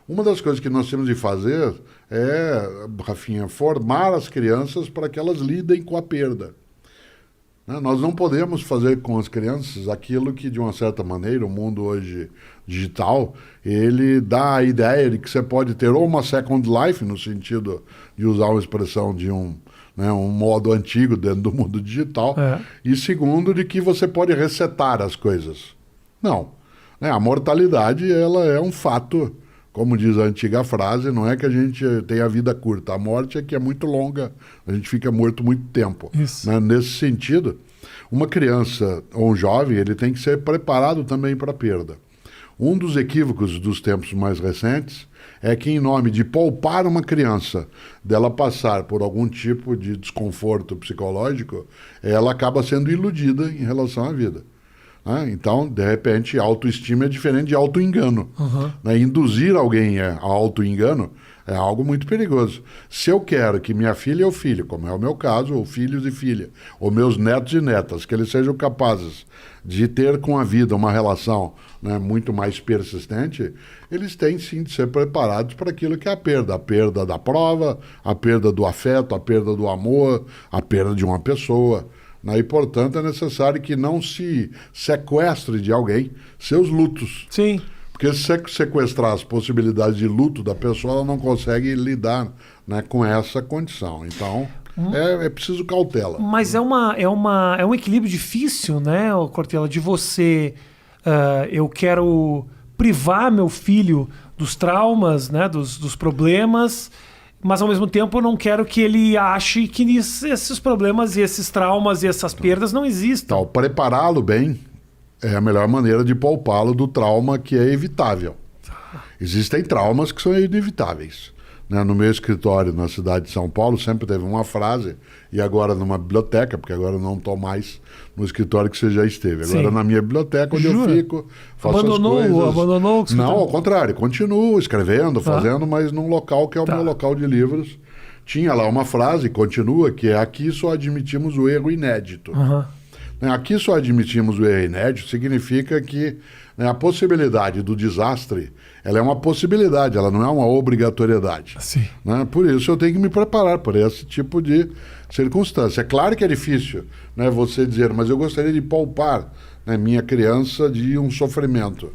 Uma das coisas que nós temos de fazer é, Rafinha, formar as crianças para que elas lidem com a perda. Né? Nós não podemos fazer com as crianças aquilo que, de uma certa maneira, o mundo hoje digital, ele dá a ideia de que você pode ter ou uma second life, no sentido de usar uma expressão de um modo antigo dentro do mundo digital, e segundo, de que você pode resetar as coisas. Não. Né? A mortalidade, ela é um fato, como diz a antiga frase, não é que a gente tem a vida curta, a morte é que é muito longa, a gente fica morto muito tempo. Né? Nesse sentido, uma criança ou um jovem, ele tem que ser preparado também para a perda. Um dos equívocos dos tempos mais recentes é que, em nome de poupar uma criança dela passar por algum tipo de desconforto psicológico, ela acaba sendo iludida em relação à vida. Né? Então, de repente, autoestima é diferente de auto-engano. Né? Induzir alguém a auto-engano é algo muito perigoso. Se eu quero que minha filha ou filho, como é o meu caso, ou filhos e filha, ou meus netos e netas, que eles sejam capazes de ter com a vida uma relação, né, muito mais persistente, eles têm sim de ser preparados para aquilo que é a perda da prova, a perda do afeto, a perda do amor, a perda de uma pessoa. Né? E, portanto, é necessário que não se sequestre de alguém seus lutos. Sim. Porque se sequestrar as possibilidades de luto da pessoa, ela não consegue lidar, né, com essa condição. Então, é preciso cautela. Mas é um equilíbrio difícil, né, Cortella, de você... eu quero privar meu filho dos traumas, né, dos problemas, mas ao mesmo tempo eu não quero que ele ache que esses problemas e esses traumas e essas perdas não existem. Então, prepará-lo bem é a melhor maneira de poupá-lo do trauma que é evitável. Existem traumas que são inevitáveis. Né? No meu escritório, na cidade de São Paulo, sempre teve uma frase, e agora numa biblioteca, porque agora eu não estou mais no escritório que você já esteve. Agora Sim. Na minha biblioteca, onde Jura? eu fico, faço Abandonou as coisas. o escritório? Não, ao contrário, continuo escrevendo, fazendo, mas num local que é o meu local de livros. Tinha lá uma frase, continua, que é: aqui só admitimos o erro inédito. Aqui só admitimos o erro inédito significa que, né, a possibilidade do desastre, ela é uma possibilidade, ela não é uma obrigatoriedade. Né? Por isso eu tenho que me preparar para esse tipo de circunstância. É claro que é difícil, né, você dizer, mas eu gostaria de poupar, né, minha criança de um sofrimento.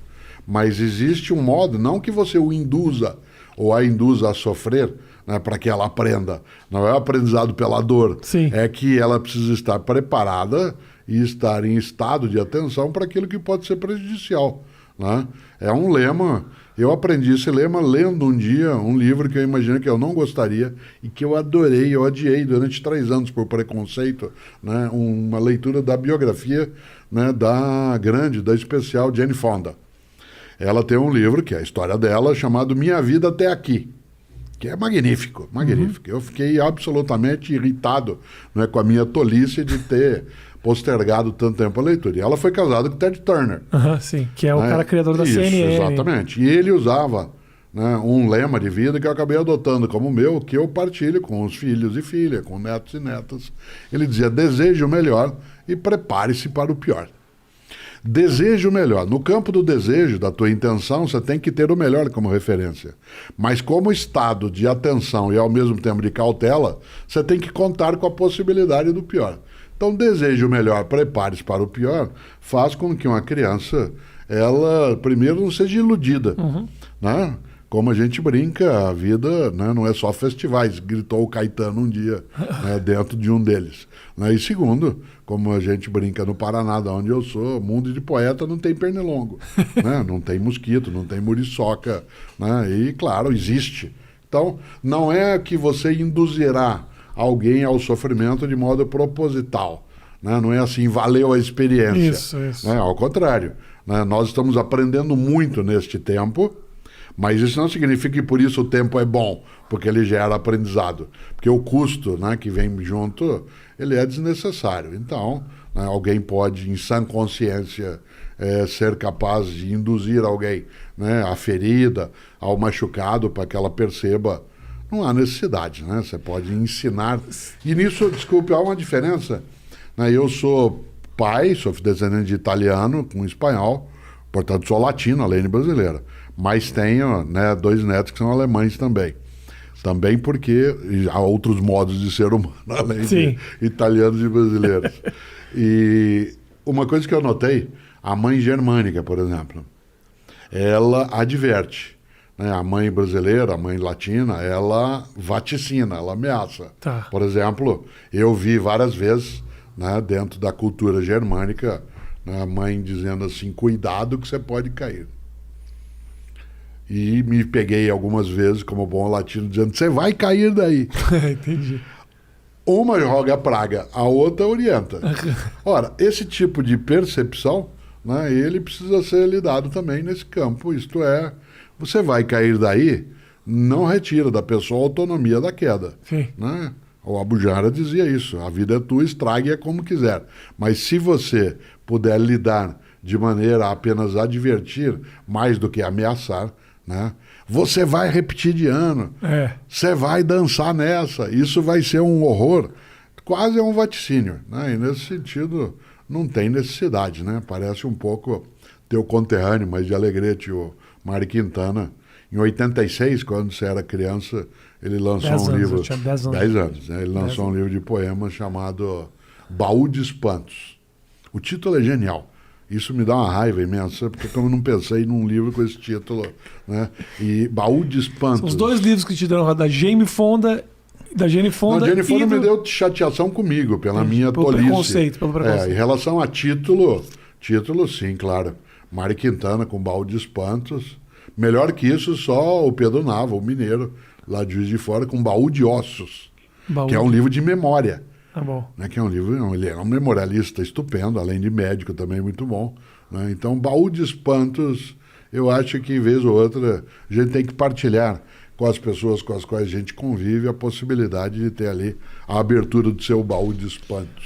Mas existe um modo, não que você o induza ou a induza a sofrer, né, para que ela aprenda. Não é o aprendizado pela dor. É que ela precisa estar preparada e estar em estado de atenção para aquilo que pode ser prejudicial. Né? É um lema, eu aprendi esse lema lendo um dia um livro que eu imagino que eu não gostaria e que eu adorei, eu odiei durante 3 anos por preconceito, né? Uma leitura da biografia, né, da especial Jane Fonda. Ela tem um livro, que é a história dela, chamado Minha Vida Até Aqui, que é magnífico, magnífico. Eu fiquei absolutamente irritado, né, com a minha tolice de ter postergado tanto tempo a leitura. E ela foi casada com Ted Turner. Sim, que é o cara criador da CNN. Exatamente. E ele usava, né, um lema de vida que eu acabei adotando como meu, que eu partilho com os filhos e filhas, com netos e netas. Ele dizia: deseje o melhor e prepare-se para o pior. Deseje o melhor. No campo do desejo, da tua intenção, você tem que ter o melhor como referência. Mas como estado de atenção e ao mesmo tempo de cautela, você tem que contar com a possibilidade do pior. Então, deseje o melhor, prepare-se para o pior, faz com que uma criança, ela, primeiro, não seja iludida. Né? Como a gente brinca, a vida, né, não é só festivais, gritou o Caetano um dia, né, dentro de um deles. Né? E segundo, como a gente brinca no Paraná, de onde eu sou, mundo de poeta não tem pernilongo. Né? Não tem mosquito, não tem muriçoca. Né? E, claro, existe. Então, não é que você induzirá alguém ao sofrimento de modo proposital. Né? Não é assim, valeu a experiência. Isso. Né? Ao contrário. Né? Nós estamos aprendendo muito neste tempo, mas isso não significa que por isso o tempo é bom, porque ele gera aprendizado. Porque o custo, né, que vem junto, ele é desnecessário. Então, né, alguém pode, em sã consciência, ser capaz de induzir alguém, né, à ferida, ao machucado, para que ela perceba. Não há necessidade, né? Você pode ensinar. E nisso, desculpe, há uma diferença. Né? Eu sou pai, sou descendente de italiano com espanhol, portanto sou latino, além de brasileira. Mas tenho, né, 2 netos que são alemães também. Também porque há outros modos de ser humano, além de italianos e brasileiros. E uma coisa que eu notei, a mãe germânica, por exemplo, ela adverte. Né? A mãe brasileira, a mãe latina, ela vaticina, ela ameaça. Tá. Por exemplo, eu vi várias vezes, né, dentro da cultura germânica, né, a mãe dizendo assim, cuidado que você pode cair. E me peguei algumas vezes, como bom latino, dizendo, você vai cair daí. Entendi. Uma joga praga, a outra orienta. Ora, esse tipo de percepção, né, ele precisa ser lidado também nesse campo. Isto é, você vai cair daí, não retira da pessoa a autonomia da queda. Sim. Né? O Abu Janra dizia isso, a vida é tua, estrague-a como quiser. Mas se você puder lidar de maneira a apenas advertir, mais do que ameaçar, né? Você vai repetir de ano, você vai dançar nessa, isso vai ser um horror, quase é um vaticínio, né? E nesse sentido não tem necessidade, né? Parece um pouco teu conterrâneo, mas de Alegrete, o Mário Quintana. Em 86, quando você era criança, ele lançou um livro... 10 anos. 10 anos, né? Ele lançou um livro de poemas chamado Baú de Espantos. O título é genial. Isso me dá uma raiva imensa, porque eu não pensei num livro com esse título, né? E Baú de Espantos. São os 2 livros que te deram da Jane Fonda. Da Jane Fonda. A Jane Fonda me deu chateação comigo, pela minha tolice. Pelo preconceito. Em relação a título, sim, claro. Mário Quintana com Baú de Espantos. Melhor que isso, só o Pedro Nava, o mineiro, lá de Juiz de Fora, com Baú de Ossos, que é um livro de memória. Tá bom. Né, que é um livro, ele é um memorialista estupendo, além de médico também muito bom. Né? Então, Baú de Espantos, eu acho que, vez ou outra, a gente tem que partilhar com as pessoas com as quais a gente convive a possibilidade de ter ali a abertura do seu baú de espantos.